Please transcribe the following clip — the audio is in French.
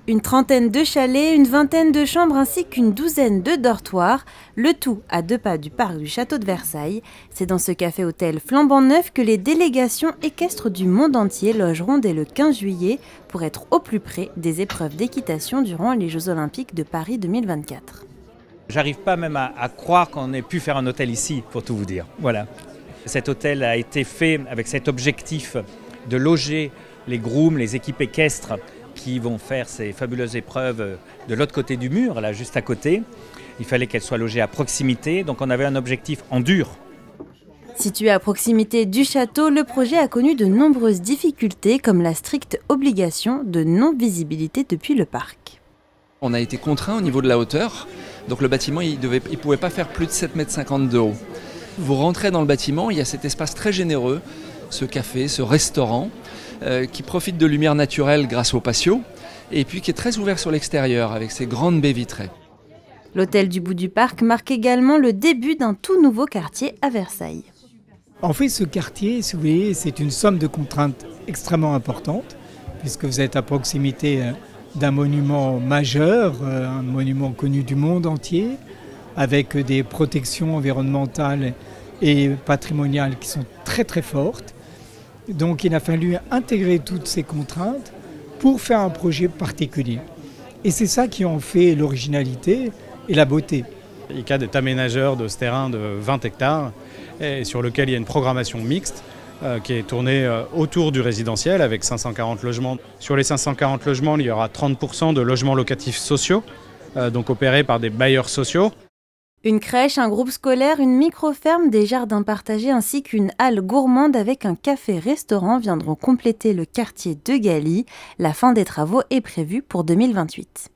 Une trentaine de chalets, une vingtaine de chambres ainsi qu'une douzaine de dortoirs, le tout à 2 pas du parc du château de Versailles. C'est dans ce café-hôtel flambant neuf que les délégations équestres du monde entier logeront dès le 15 juillet pour être au plus près des épreuves d'équitation durant les Jeux Olympiques de Paris 2024. J'arrive pas même à croire qu'on ait pu faire un hôtel ici, pour tout vous dire. Voilà. Cet hôtel a été fait avec cet objectif de loger les grooms, les équipes équestres qui vont faire ces fabuleuses épreuves de l'autre côté du mur, là juste à côté. Il fallait qu'elles soient logées à proximité, donc on avait un objectif en dur. Situé à proximité du château, le projet a connu de nombreuses difficultés comme la stricte obligation de non-visibilité depuis le parc. On a été contraint au niveau de la hauteur, donc le bâtiment il ne pouvait pas faire plus de 7,50 m de haut. Vous rentrez dans le bâtiment, il y a cet espace très généreux, ce café, ce restaurant, qui profite de lumière naturelle grâce au patio, et puis qui est très ouvert sur l'extérieur avec ses grandes baies vitrées. L'hôtel du bout du parc marque également le début d'un tout nouveau quartier à Versailles. En fait, ce quartier, si vous voulez, c'est une somme de contraintes extrêmement importante, puisque vous êtes à proximité d'un monument majeur, un monument connu du monde entier, avec des protections environnementales et patrimoniales qui sont très très fortes. Donc il a fallu intégrer toutes ces contraintes pour faire un projet particulier. Et c'est ça qui en fait l'originalité et la beauté. ICAD est aménageur de ce terrain de 20 hectares et sur lequel il y a une programmation mixte qui est tournée autour du résidentiel avec 540 logements. Sur les 540 logements, il y aura 30% de logements locatifs sociaux, donc opérés par des bailleurs sociaux. Une crèche, un groupe scolaire, une micro-ferme, des jardins partagés ainsi qu'une halle gourmande avec un café-restaurant viendront compléter le quartier de Galy. La fin des travaux est prévue pour 2028.